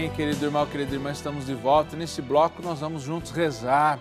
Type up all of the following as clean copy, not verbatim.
bem, querido irmão, querida irmã, estamos de volta. Nesse bloco nós vamos juntos rezar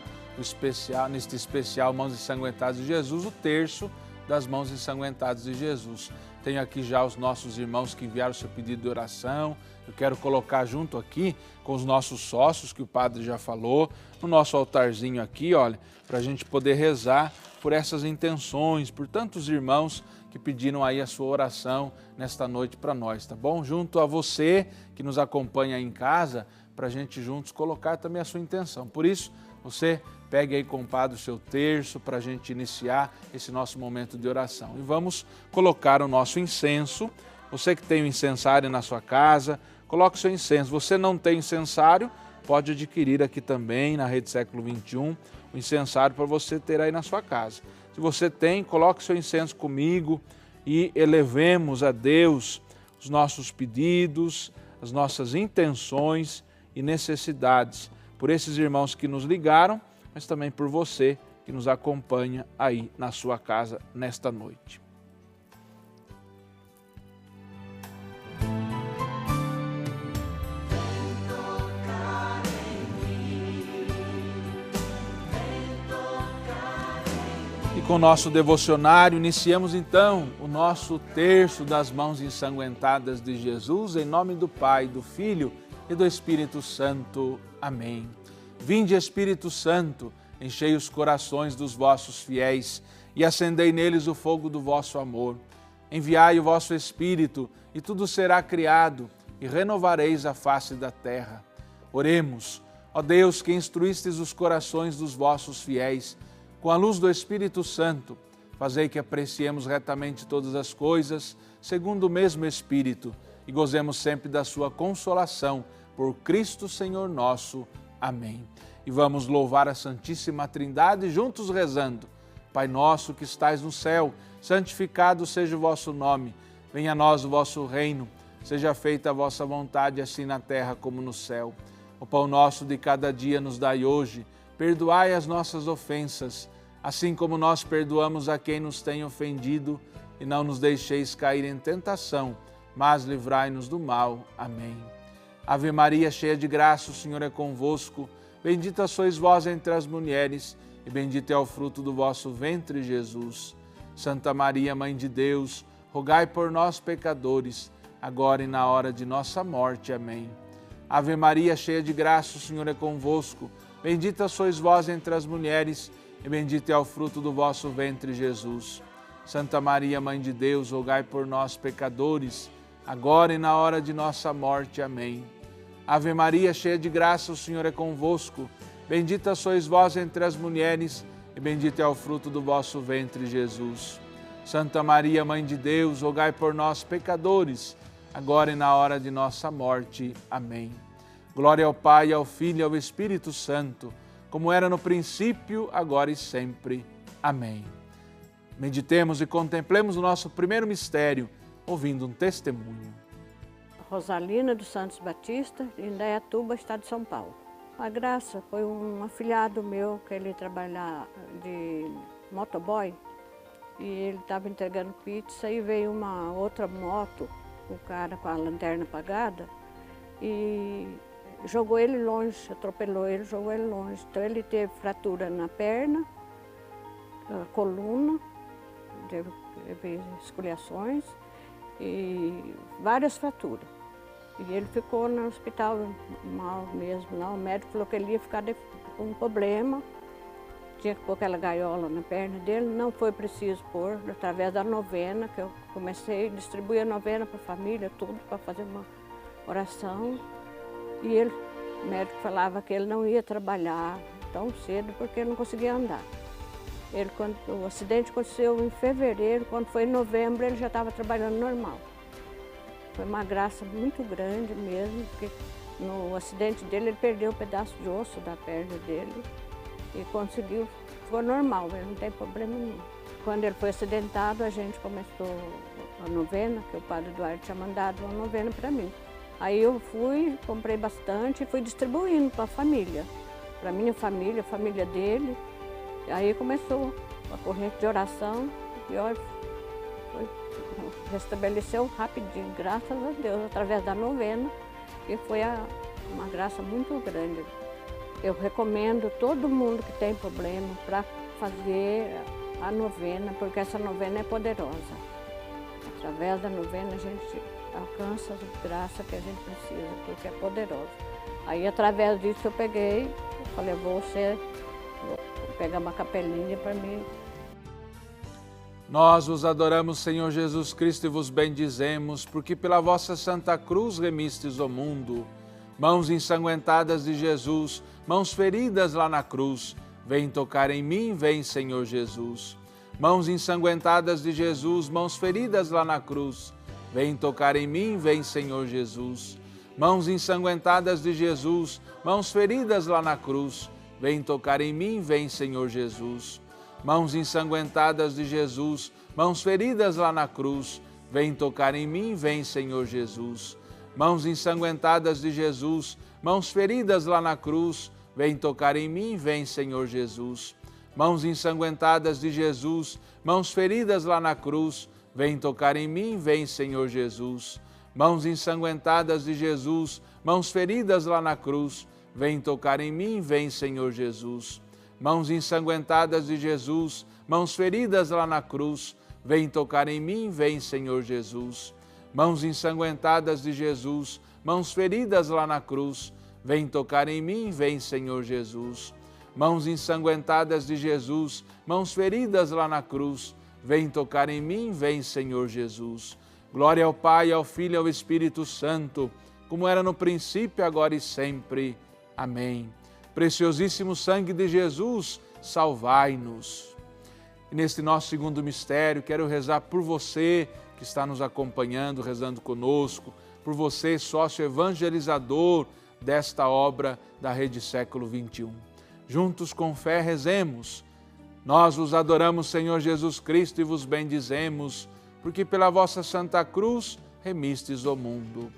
neste especial Mãos Ensanguentadas de Jesus, o terço das Mãos Ensanguentadas de Jesus. Tenho aqui já os nossos irmãos que enviaram o seu pedido de oração. Eu quero colocar junto aqui com os nossos sócios, que o padre já falou, no nosso altarzinho aqui, olha, para a gente poder rezar por essas intenções, por tantos irmãos que pediram aí a sua oração nesta noite para nós, tá bom? Junto a você que nos acompanha aí em casa, para a gente juntos colocar também a sua intenção. Por isso, você pegue aí, compadre, o seu terço para a gente iniciar esse nosso momento de oração. E vamos colocar o nosso incenso. Você que tem o incensário na sua casa, coloque o seu incenso. Você não tem incensário, pode adquirir aqui também na Rede Século XXI o incensário para você ter aí na sua casa. Se você tem, coloque o seu incenso comigo e elevemos a Deus os nossos pedidos, as nossas intenções e necessidades por esses irmãos que nos ligaram, mas também por você que nos acompanha aí na sua casa nesta noite. E com o nosso devocionário, iniciamos então o nosso terço das Mãos Ensanguentadas de Jesus, em nome do Pai, do Filho e do Espírito Santo. Amém. Vinde, Espírito Santo, enchei os corações dos vossos fiéis e acendei neles o fogo do vosso amor. Enviai o vosso Espírito e tudo será criado e renovareis a face da terra. Oremos, ó Deus, que instruístes os corações dos vossos fiéis, com a luz do Espírito Santo, fazei que apreciemos retamente todas as coisas, segundo o mesmo Espírito, e gozemos sempre da sua consolação, por Cristo Senhor nosso. Amém. E vamos louvar a Santíssima Trindade juntos rezando. Pai nosso que estais no céu, santificado seja o vosso nome. Venha a nós o vosso reino. Seja feita a vossa vontade, assim na terra como no céu. O pão nosso de cada dia nos dai hoje. Perdoai as nossas ofensas, assim como nós perdoamos a quem nos tem ofendido. E não nos deixeis cair em tentação, mas livrai-nos do mal. Amém. Ave Maria, cheia de graça, o Senhor é convosco. Bendita sois vós entre as mulheres, e bendito é o fruto do vosso ventre, Jesus. Santa Maria, Mãe de Deus, rogai por nós, pecadores, agora e na hora de nossa morte. Amém. Ave Maria, cheia de graça, o Senhor é convosco. Bendita sois vós entre as mulheres, e bendito é o fruto do vosso ventre, Jesus. Santa Maria, Mãe de Deus, rogai por nós, pecadores, agora e na hora de nossa morte. Amém. Ave Maria, cheia de graça, o Senhor é convosco. Bendita sois vós entre as mulheres, e bendito é o fruto do vosso ventre, Jesus. Santa Maria, Mãe de Deus, rogai por nós, pecadores, agora e na hora de nossa morte. Amém. Glória ao Pai, ao Filho e ao Espírito Santo, como era no princípio, agora e sempre. Amém. Meditemos e contemplemos o nosso primeiro mistério, ouvindo um testemunho. Rosalina dos Santos Batista, em Indaiatuba, estado de São Paulo. A Graça foi um afilhado meu que ele trabalhava de motoboy e ele estava entregando pizza e veio uma outra moto, o cara com a lanterna apagada e jogou ele longe, atropelou ele, jogou ele longe. Então ele teve fratura na perna, coluna, teve escoriações e várias fraturas. E ele ficou no hospital mal mesmo, lá. O médico falou que ele ia ficar com um problema, tinha que pôr aquela gaiola na perna dele, não foi preciso pôr, através da novena, que eu comecei a distribuir a novena para a família, tudo, para fazer uma oração. E ele, o médico falava que ele não ia trabalhar tão cedo porque ele não conseguia andar. O acidente aconteceu em fevereiro, quando foi em novembro ele já estava trabalhando normal. Foi uma graça muito grande mesmo, porque no acidente dele ele perdeu um pedaço de osso da perna dele e conseguiu, ficou normal, ele não tem problema nenhum. Quando ele foi acidentado, a gente começou a novena, que o padre Eduardo tinha mandado uma novena para mim. Aí eu fui, comprei bastante e fui distribuindo para a família, para a minha família, a família dele. Aí começou a corrente de oração e olha, restabeleceu rapidinho, graças a Deus, através da novena, que foi uma graça muito grande. Eu recomendo todo mundo que tem problema para fazer a novena, porque essa novena é poderosa. Através da novena a gente alcança a graça que a gente precisa, porque é poderosa. Aí através disso eu falei, vou pegar uma capelinha para mim. Nós vos adoramos, Senhor Jesus Cristo, e vos bendizemos, porque pela vossa Santa Cruz remistes o mundo. Mãos ensanguentadas de Jesus, mãos feridas lá na cruz, vem tocar em mim, vem, Senhor Jesus. Mãos ensanguentadas de Jesus, mãos feridas lá na cruz, vem tocar em mim, vem, Senhor Jesus. Mãos ensanguentadas de Jesus, mãos feridas lá na cruz, vem tocar em mim, vem, Senhor Jesus. Mãos ensanguentadas de Jesus, mãos feridas lá na cruz, vem tocar em mim, vem, Senhor Jesus. Mãos ensanguentadas de Jesus, mãos feridas lá na cruz, vem tocar em mim, vem, Senhor Jesus. Mãos ensanguentadas de Jesus, mãos feridas lá na cruz, vem tocar em mim, vem, Senhor Jesus. Mãos ensanguentadas de Jesus, mãos feridas lá na cruz, vem tocar em mim, vem, Senhor Jesus. Mãos ensanguentadas de Jesus, mãos feridas lá na cruz, vem tocar em mim, vem, Senhor Jesus. Mãos ensanguentadas de Jesus, mãos feridas lá na cruz, vem tocar em mim, vem, Senhor Jesus. Mãos ensanguentadas de Jesus, mãos feridas lá na cruz, vem tocar em mim, vem, Senhor Jesus. Glória ao Pai, ao Filho e ao Espírito Santo, como era no princípio, agora e sempre. Amém. Preciosíssimo sangue de Jesus, salvai-nos. E neste nosso segundo mistério, quero rezar por você que está nos acompanhando, rezando conosco, por você, sócio evangelizador desta obra da Rede Século XXI. Juntos com fé rezemos. Nós vos adoramos, Senhor Jesus Cristo, e vos bendizemos, porque pela vossa Santa Cruz remistes o mundo.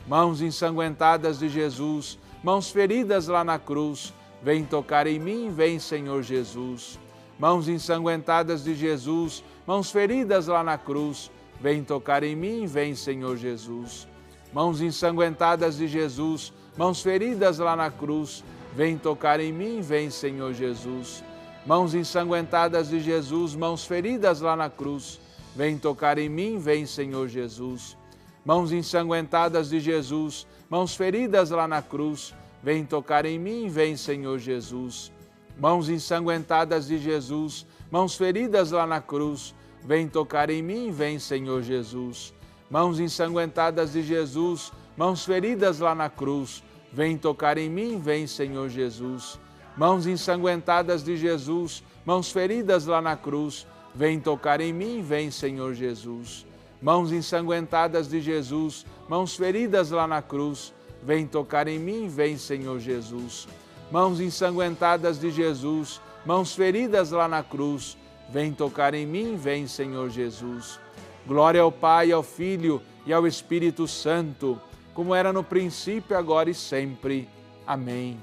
Mãos ensanguentadas de Jesus, mãos feridas lá na cruz, vem tocar em mim, vem, Senhor Jesus. Mãos ensanguentadas de Jesus, mãos feridas lá na cruz, vem tocar em mim, vem, Senhor Jesus. Mãos ensanguentadas de Jesus, mãos feridas lá na cruz, vem tocar em mim, vem, Senhor Jesus. Mãos ensanguentadas de Jesus, mãos feridas lá na cruz, vem tocar em mim, vem, Senhor Jesus. Mãos ensanguentadas de Jesus, mãos feridas lá na cruz, vem tocar em mim, vem, Senhor Jesus. Mãos ensanguentadas de Jesus, mãos feridas lá na cruz, vem tocar em mim, vem, Senhor Jesus. Mãos ensanguentadas de Jesus, mãos feridas lá na cruz, vem tocar em mim, vem, Senhor Jesus. Mãos ensanguentadas de Jesus, mãos feridas lá na cruz, vem tocar em mim, vem, Senhor Jesus. Mãos ensanguentadas de Jesus, mãos feridas lá na cruz, vem tocar em mim, vem, Senhor Jesus. Mãos ensanguentadas de Jesus, mãos feridas lá na cruz, vem tocar em mim, vem, Senhor Jesus. Glória ao Pai, ao Filho e ao Espírito Santo, como era no princípio, agora e sempre. Amém.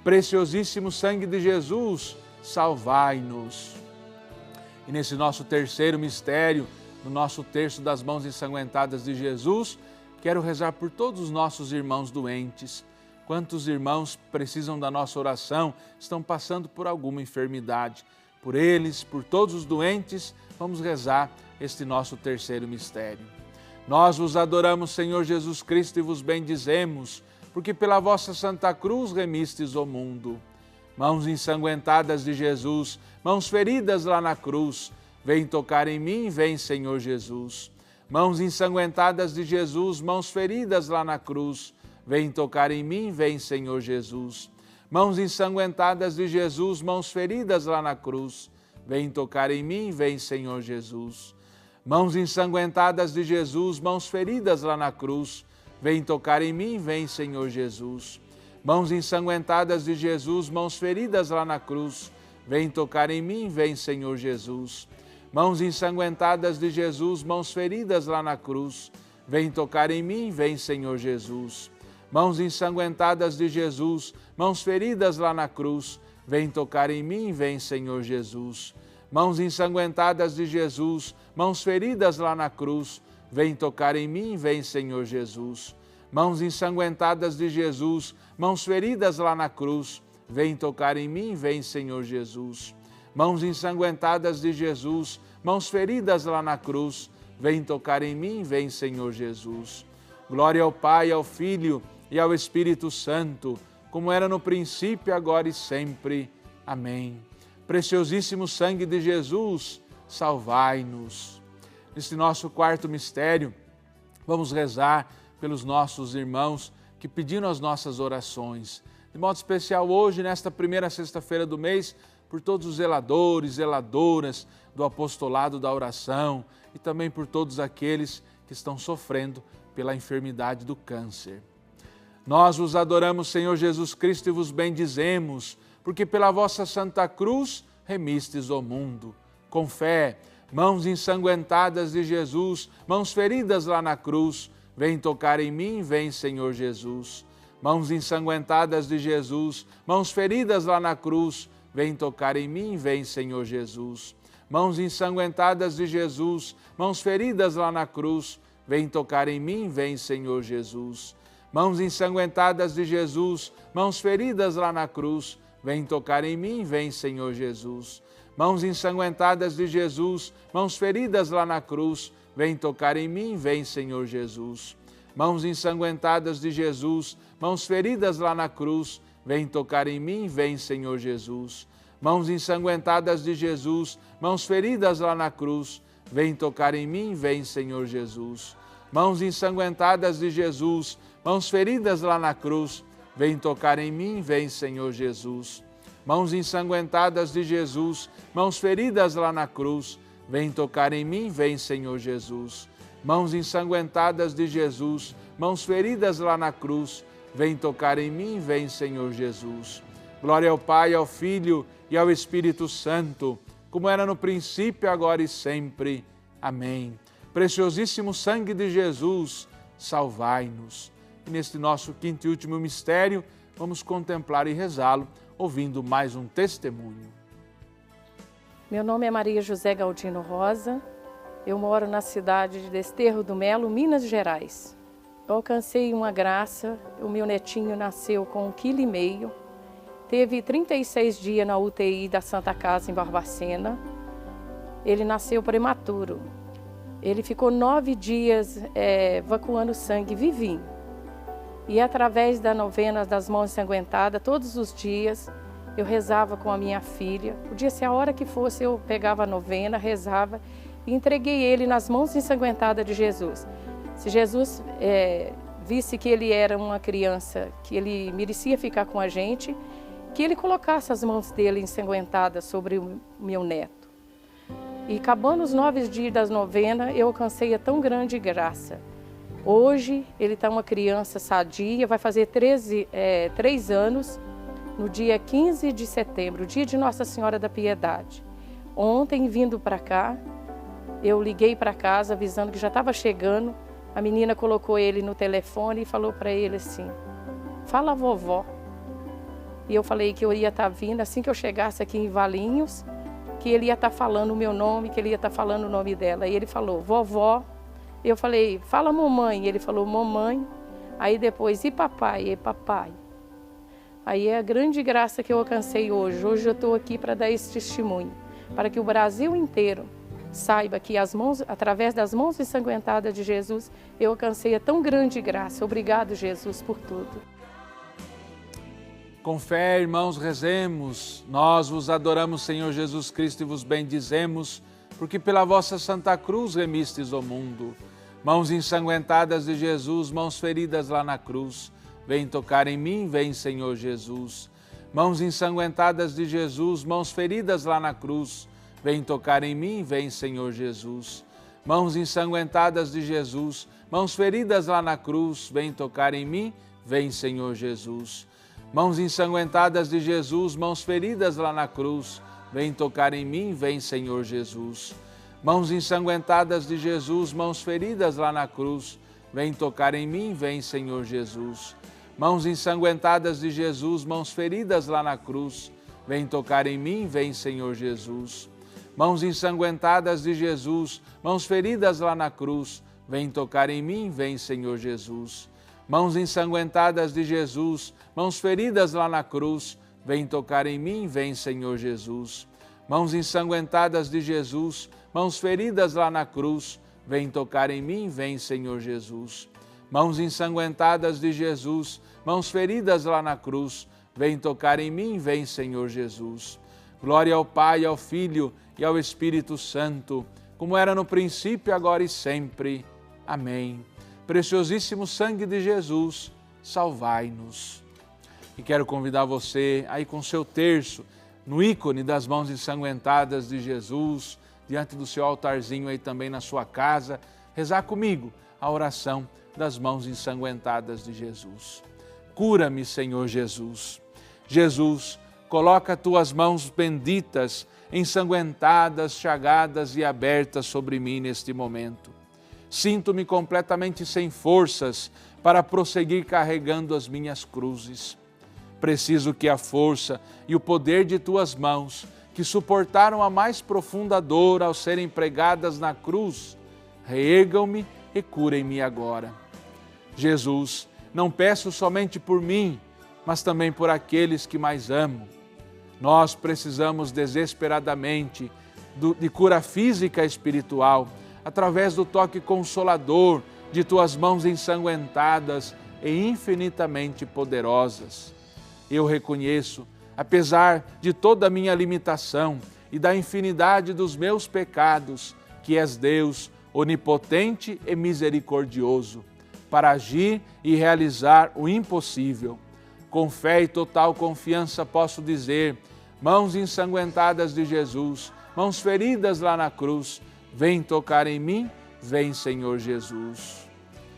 Preciosíssimo sangue de Jesus, salvai-nos. E nesse nosso terceiro mistério, no nosso terço das mãos ensanguentadas de Jesus, quero rezar por todos os nossos irmãos doentes. Quantos irmãos precisam da nossa oração, estão passando por alguma enfermidade. Por eles, por todos os doentes, vamos rezar este nosso terceiro mistério. Nós vos adoramos, Senhor Jesus Cristo, e vos bendizemos, porque pela vossa Santa Cruz remistes o mundo. Mãos ensanguentadas de Jesus, mãos feridas lá na cruz, vem tocar em mim, vem, Senhor Jesus. Mãos ensanguentadas de Jesus, mãos feridas lá na cruz, vem tocar em mim, vem, Senhor Jesus. Mãos ensanguentadas de Jesus, mãos feridas lá na cruz, vem tocar em mim, vem, Senhor Jesus. Mãos ensanguentadas de Jesus, mãos feridas lá na cruz, vem tocar em mim, vem, Senhor Jesus. Mãos ensanguentadas de Jesus, mãos feridas lá na cruz, vem tocar em mim, vem, Senhor Jesus. Mãos ensanguentadas de Jesus, mãos feridas lá na cruz, vem tocar em mim, vem, Senhor Jesus. Mãos ensanguentadas de Jesus, mãos feridas lá na cruz, vem tocar em mim, vem, Senhor Jesus. Mãos ensanguentadas de Jesus, mãos feridas lá na cruz, vem tocar em mim, vem, Senhor Jesus. Mãos ensanguentadas de Jesus, mãos feridas lá na cruz, vem tocar em mim, vem, Senhor Jesus. Mãos ensanguentadas de Jesus, mãos feridas lá na cruz, vem tocar em mim, vem, Senhor Jesus. Glória ao Pai, ao Filho e ao Espírito Santo, como era no princípio, agora e sempre. Amém. Preciosíssimo sangue de Jesus, salvai-nos. Neste nosso quarto mistério, vamos rezar pelos nossos irmãos que pediram as nossas orações. De modo especial hoje, nesta primeira sexta-feira do mês, por todos os zeladores, zeladoras do apostolado da oração e também por todos aqueles que estão sofrendo pela enfermidade do câncer. Nós vos adoramos, Senhor Jesus Cristo, e vos bendizemos, porque pela vossa Santa Cruz remistes o mundo. Com fé, mãos ensanguentadas de Jesus, mãos feridas lá na cruz, vem tocar em mim, vem, Senhor Jesus. Mãos ensanguentadas de Jesus, mãos feridas lá na cruz, vem tocar em mim, vem, Senhor Jesus. Mãos ensanguentadas de Jesus, mãos feridas lá na cruz, vem tocar em mim, vem, Senhor Jesus. Mãos ensanguentadas de Jesus, mãos feridas lá na cruz, vem tocar em mim, vem, Senhor Jesus. Mãos ensanguentadas de Jesus, mãos feridas lá na cruz, vem tocar em mim, vem, Senhor Jesus. Mãos ensanguentadas de Jesus, mãos feridas lá na cruz, vem tocar em mim, vem, Senhor Jesus. Mãos ensanguentadas de Jesus, mãos feridas lá na cruz, vem tocar em mim, vem, Senhor Jesus. Mãos ensanguentadas de Jesus, mãos feridas lá na cruz, vem tocar em mim, vem, Senhor Jesus. Mãos ensanguentadas de Jesus, mãos feridas lá na cruz, vem tocar em mim, vem, Senhor Jesus. Mãos ensanguentadas de Jesus, mãos feridas lá na cruz, vem tocar em mim, vem, Senhor Jesus. Glória ao Pai, ao Filho e ao Espírito Santo, como era no princípio, agora e sempre. Amém. Preciosíssimo sangue de Jesus, salvai-nos. E neste nosso quinto e último mistério, vamos contemplar e rezá-lo, ouvindo mais um testemunho. Meu nome é Maria José Galdino Rosa, eu moro na cidade de Desterro do Melo, Minas Gerais. Eu alcancei uma graça, o meu netinho nasceu com 1,5 kg, teve 36 dias na UTI da Santa Casa em Barbacena, ele nasceu prematuro. Ele ficou 9 dias evacuando sangue vivinho. E através da novena das mãos ensanguentadas, todos os dias, eu rezava com a minha filha. Podia ser a hora que fosse, eu pegava a novena, rezava e entreguei ele nas mãos ensanguentadas de Jesus. Se Jesus visse que ele era uma criança, que ele merecia ficar com a gente, que ele colocasse as mãos dele ensanguentadas sobre o meu neto. E acabando os 9 dias das novenas, eu alcancei a tão grande graça. Hoje ele está uma criança sadia, vai fazer 3 anos, no dia 15 de setembro, dia de Nossa Senhora da Piedade. Ontem, vindo para cá, eu liguei para casa avisando que já estava chegando. A menina colocou ele no telefone e falou para ele assim, fala vovó. E eu falei que eu ia estar vindo assim que eu chegasse aqui em Valinhos, que ele ia estar falando o meu nome, que ele ia estar falando o nome dela. E ele falou, vovó. Eu falei, fala mamãe. Ele falou, mamãe. Aí depois, e papai? E papai. Aí é a grande graça que eu alcancei hoje. Hoje eu estou aqui para dar esse testemunho, para que o Brasil inteiro saiba que através das mãos ensanguentadas de Jesus, eu alcancei a tão grande graça. Obrigado, Jesus, por tudo. Com fé, irmãos, rezemos. Nós vos adoramos, Senhor Jesus Cristo, e vos bendizemos, porque pela vossa Santa Cruz remistes o mundo. Mãos ensanguentadas de Jesus, mãos feridas lá na cruz, vem tocar em mim, vem, Senhor Jesus. Mãos ensanguentadas de Jesus, mãos feridas lá na cruz, vem tocar em mim, vem, Senhor Jesus. Mãos ensanguentadas de Jesus, mãos feridas lá na cruz, vem tocar em mim, vem, Senhor Jesus. Mãos ensanguentadas de Jesus, mãos feridas lá na cruz, vem tocar em mim, vem, Senhor Jesus. Mãos ensanguentadas de Jesus, mãos feridas lá na cruz, vem tocar em mim, vem, Senhor Jesus. Mãos ensanguentadas de Jesus, mãos feridas lá na cruz, vem tocar em mim, vem, Senhor Jesus. Mãos ensanguentadas de Jesus, mãos feridas lá na cruz, vem tocar em mim, vem, Senhor Jesus. mãos ensanguentadas de Jesus, mãos feridas lá na cruz, vem tocar em mim, vem, Senhor Jesus. Mãos ensanguentadas de Jesus, mãos feridas lá na cruz, vem tocar em mim, vem, Senhor Jesus. Mãos ensanguentadas de Jesus, mãos feridas lá na cruz, vem tocar em mim, vem, Senhor Jesus. Glória ao Pai, ao Filho e ao Espírito Santo, como era no princípio, agora e sempre. Amém. Preciosíssimo sangue de Jesus, salvai-nos. E quero convidar você aí com seu terço, no ícone das mãos ensanguentadas de Jesus, diante do seu altarzinho aí também na sua casa, rezar comigo a oração das mãos ensanguentadas de Jesus. Cura-me, Senhor Jesus. Jesus, coloca tuas mãos benditas, ensanguentadas, chagadas e abertas sobre mim neste momento. Sinto-me completamente sem forças para prosseguir carregando as minhas cruzes. Preciso que a força e o poder de tuas mãos, que suportaram a mais profunda dor ao serem pregadas na cruz, reergam-me e curem-me agora. Jesus, não peço somente por mim, mas também por aqueles que mais amo. Nós precisamos desesperadamente de cura física e espiritual, através do toque consolador de tuas mãos ensanguentadas e infinitamente poderosas. Eu reconheço, apesar de toda a minha limitação e da infinidade dos meus pecados, que és Deus onipotente e misericordioso, para agir e realizar o impossível. Com fé e total confiança posso dizer: mãos ensanguentadas de Jesus, mãos feridas lá na cruz, vem tocar em mim, vem, Senhor Jesus.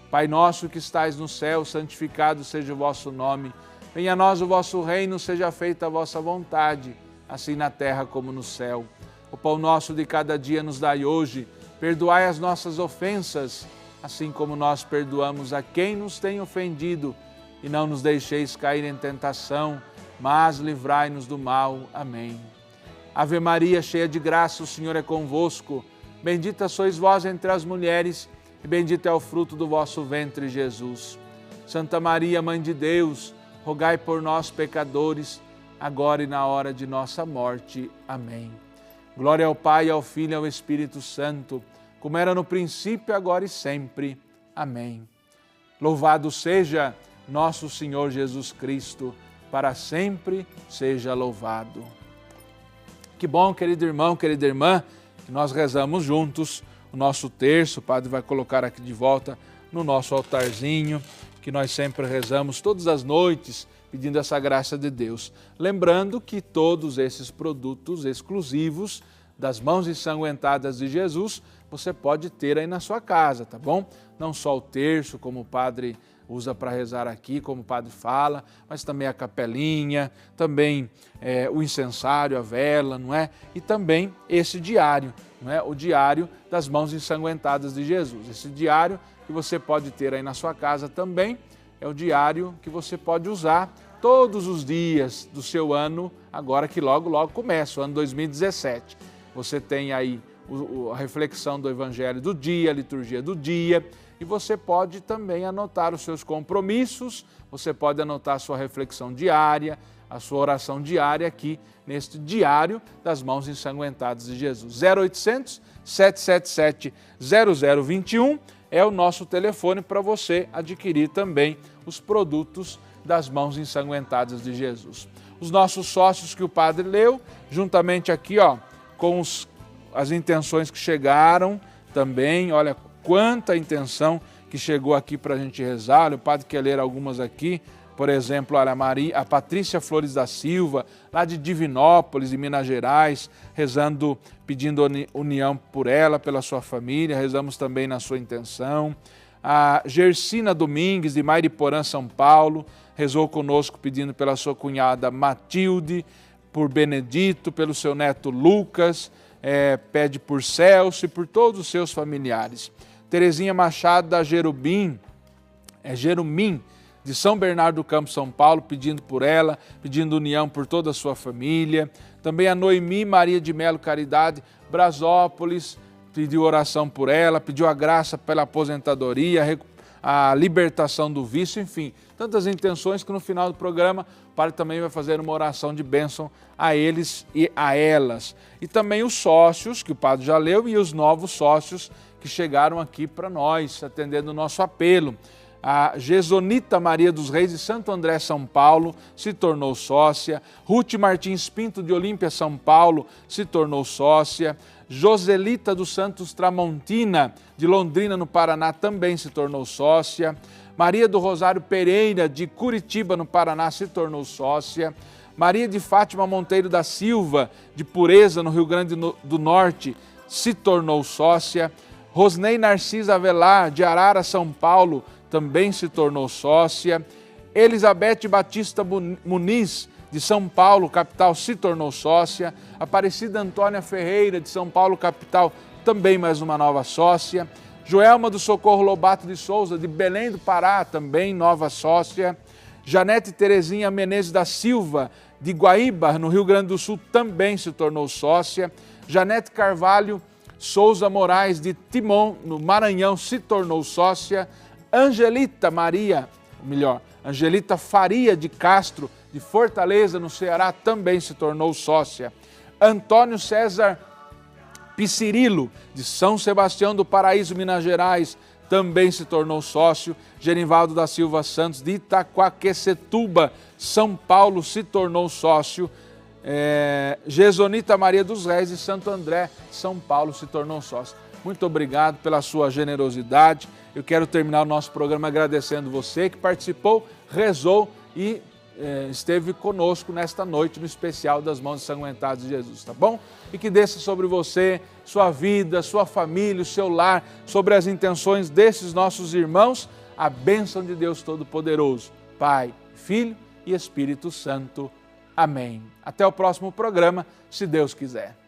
Pai nosso que estais no céu, santificado seja o vosso nome. Venha a nós o vosso reino, seja feita a vossa vontade, assim na terra como no céu. O pão nosso de cada dia nos dai hoje, perdoai as nossas ofensas, assim como nós perdoamos a quem nos tem ofendido, e não nos deixeis cair em tentação, mas livrai-nos do mal. Amém. Ave Maria, cheia de graça, o Senhor é convosco. Bendita sois vós entre as mulheres, e bendito é o fruto do vosso ventre, Jesus. Santa Maria, Mãe de Deus, rogai por nós, pecadores, agora e na hora de nossa morte. Amém. Glória ao Pai, ao Filho e ao Espírito Santo, como era no princípio, agora e sempre. Amém. Louvado seja nosso Senhor Jesus Cristo, para sempre seja louvado. Que bom, querido irmão, querida irmã, que nós rezamos juntos o nosso terço. O Padre vai colocar aqui de volta no nosso altarzinho, que nós sempre rezamos todas as noites, pedindo essa graça de Deus. Lembrando que todos esses produtos exclusivos das mãos ensanguentadas de Jesus, você pode ter aí na sua casa, tá bom? Não só o terço, como o Padre usa para rezar aqui, como o Padre fala, mas também a capelinha, também o incensário, a vela, não é? E também esse diário, não é? O diário das mãos ensanguentadas de Jesus. Esse diário que você pode ter aí na sua casa também é o diário que você pode usar todos os dias do seu ano, agora que logo, logo começa, o ano 2017. Você tem aí a reflexão do Evangelho do dia, a liturgia do dia, e você pode também anotar os seus compromissos, você pode anotar a sua reflexão diária, a sua oração diária aqui neste diário das mãos ensanguentadas de Jesus. 0800 777 0021 é o nosso telefone para você adquirir também os produtos das mãos ensanguentadas de Jesus. Os nossos sócios que o Padre leu, juntamente aqui, ó, com as intenções que chegaram também, olha quanta intenção que chegou aqui para a gente rezar. Olha, o Padre quer ler algumas aqui, por exemplo, olha, a Patrícia Flores da Silva, lá de Divinópolis, em Minas Gerais, rezando, pedindo união por ela, pela sua família, rezamos também na sua intenção. A Gersina Domingues, de Mairiporã, São Paulo, rezou conosco pedindo pela sua cunhada Matilde, por Benedito, pelo seu neto Lucas, pede por Celso e por todos os seus familiares. Terezinha Machado da Jerumim, de São Bernardo do Campo, São Paulo, pedindo por ela, pedindo união por toda a sua família. Também a Noemi Maria de Melo Caridade, Brasópolis, pediu oração por ela, pediu a graça pela aposentadoria, a libertação do vício, enfim, tantas intenções que no final do programa o padre também vai fazer uma oração de bênção a eles e a elas. E também os sócios, que o padre já leu, e os novos sócios que chegaram aqui para nós, atendendo o nosso apelo. A Gesonita Maria dos Reis de Santo André, São Paulo, se tornou sócia. Ruth Martins Pinto de Olímpia, São Paulo, se tornou sócia. Joselita dos Santos Tramontina, de Londrina, no Paraná, também se tornou sócia. Maria do Rosário Pereira, de Curitiba, no Paraná, se tornou sócia. Maria de Fátima Monteiro da Silva, de Pureza, no Rio Grande do Norte, se tornou sócia. Rosnei Narcisa Avelar, de Arara, São Paulo, também se tornou sócia. Elizabeth Batista Muniz, de São Paulo, capital, se tornou sócia. Aparecida Antônia Ferreira, de São Paulo, capital, também mais uma nova sócia. Joelma do Socorro Lobato de Souza, de Belém do Pará, também nova sócia. Janete Terezinha Menezes da Silva, de Guaíba, no Rio Grande do Sul, também se tornou sócia. Janete Carvalho Souza Moraes, de Timon, no Maranhão, se tornou sócia. Angelita Faria de Castro, de Fortaleza, no Ceará, também se tornou sócia. Antônio César Piscirilo, de São Sebastião do Paraíso, Minas Gerais, também se tornou sócio. Genivaldo da Silva Santos, de Itaquaquecetuba, São Paulo, se tornou sócio. Gesonita Maria dos Reis, de Santo André, São Paulo, se tornou sócio. Muito obrigado pela sua generosidade. Eu quero terminar o nosso programa agradecendo você que participou, rezou e esteve conosco nesta noite no especial das Mãos Ensanguentadas de Jesus, tá bom? E que desça sobre você, sua vida, sua família, o seu lar, sobre as intenções desses nossos irmãos, a bênção de Deus Todo-Poderoso, Pai, Filho e Espírito Santo. Amém. Até o próximo programa, se Deus quiser.